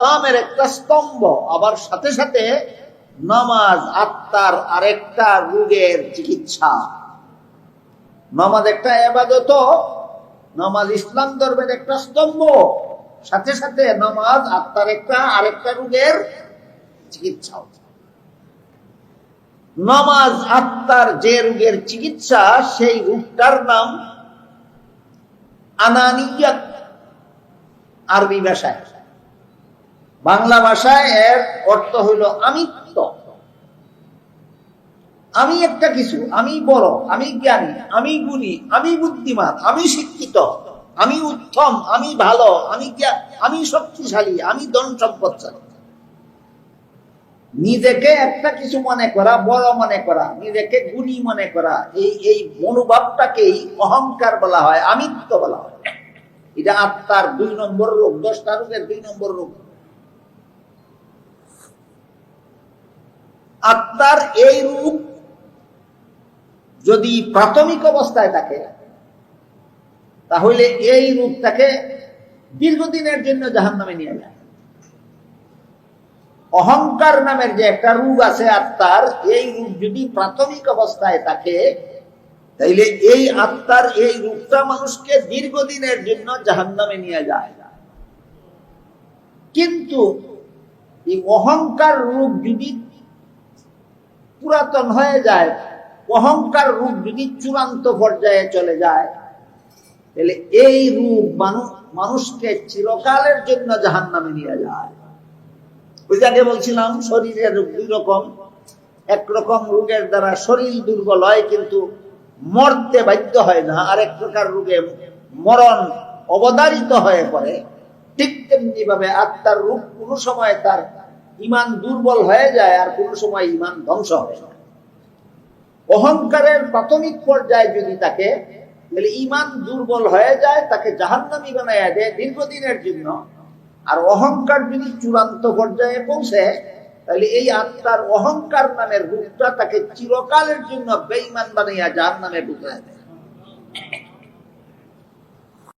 ইসলামের একটা স্তম্ভ, আবার সাথে সাথে নামাজ আত্মার আরেকটা রোগের চিকিৎসা। নামাজ একটা ইবাদত, নামাজ ইসলাম ধর্মের একটা স্তম্ভ, সাথে সাথে নামাজ আত্মার আরেকটা রোগের চিকিৎসা। নামাজ আত্মার যে রোগের চিকিৎসা, সেই রোগটার নাম আনানিয়াত আরবি ভাষায়। বাংলা ভাষায় এর অর্থ হইল আমিত্ব। আমি একটা কিছু, আমি বড়, আমি জ্ঞানী, আমি গুণী, আমি বুদ্ধিমান, আমি শিক্ষিত, আমি উত্তম, আমি ভালো, আমি শক্তিশালী, আমি ধন সম্পদশালী। নিজেকে একটা কিছু মনে করা, বড় মনে করা, নিজেকে গুণী মনে করা, এই মনোভাবটাকেই অহংকার বলা হয়, আমিত্ব বলা হয়। এটা আত্মার 2 নম্বর রোগ, 10টা রোগের 2 নম্বর রোগ। আত্মার এই রূপ যদি প্রাথমিক অবস্থায় থাকে, তাহলে এই রূপটাকে দীর্ঘদিনের জন্য জাহান্নামে নিয়ে যায়। অহংকার নামের যে একটা রূপ আছে আত্মার, এই রূপ যদি প্রাথমিক অবস্থায় থাকে, তাইলে এই আত্মার এই রূপটা মানুষকে দীর্ঘদিনের জন্য জাহান্নামে নিয়ে যায়। কিন্তু এই অহংকার রূপ যদি পুরাতন হয়ে যায়, অহংকার রূপ যদি চূড়ান্ত পর্যায়ে চলে যায়, তাহলে এই রূপ মানুষকে চিরকালের জন্য জাহান্নামে নিয়ে যায়। ওই জায়গায় বলছিলাম শরীরের রোগ 2 রকম। একরকম রোগের দ্বারা শরীর দুর্বল হয় কিন্তু মরতে বাধ্য হয় না, আর এক প্রকার রোগে মরণ অবধারিত হয়ে পড়ে। ঠিক তেমনি ভাবে আত্মার রূপ কোনো সময় তার ঈমান দুর্বল হয়ে যায়, আর কোনো সময় ঈমান ধ্বংস হয় না। অহংকারের প্রাথমিক পর্যায়ে যদি থাকে, তাহলে ঈমান দুর্বল হয়ে যায়, তাকে জাহান্নামী বানায়া দেয় দীর্ঘদিনের জন্য। আর অহংকার যদি চূড়ান্ত পর্যায়ে পৌঁছে, তাহলে এই আত্মার অহংকার নামের রূপটা তাকে চিরকালের জন্য বেঈমান বানাইয়া জাহান্নামে ঢুকায় দেয়।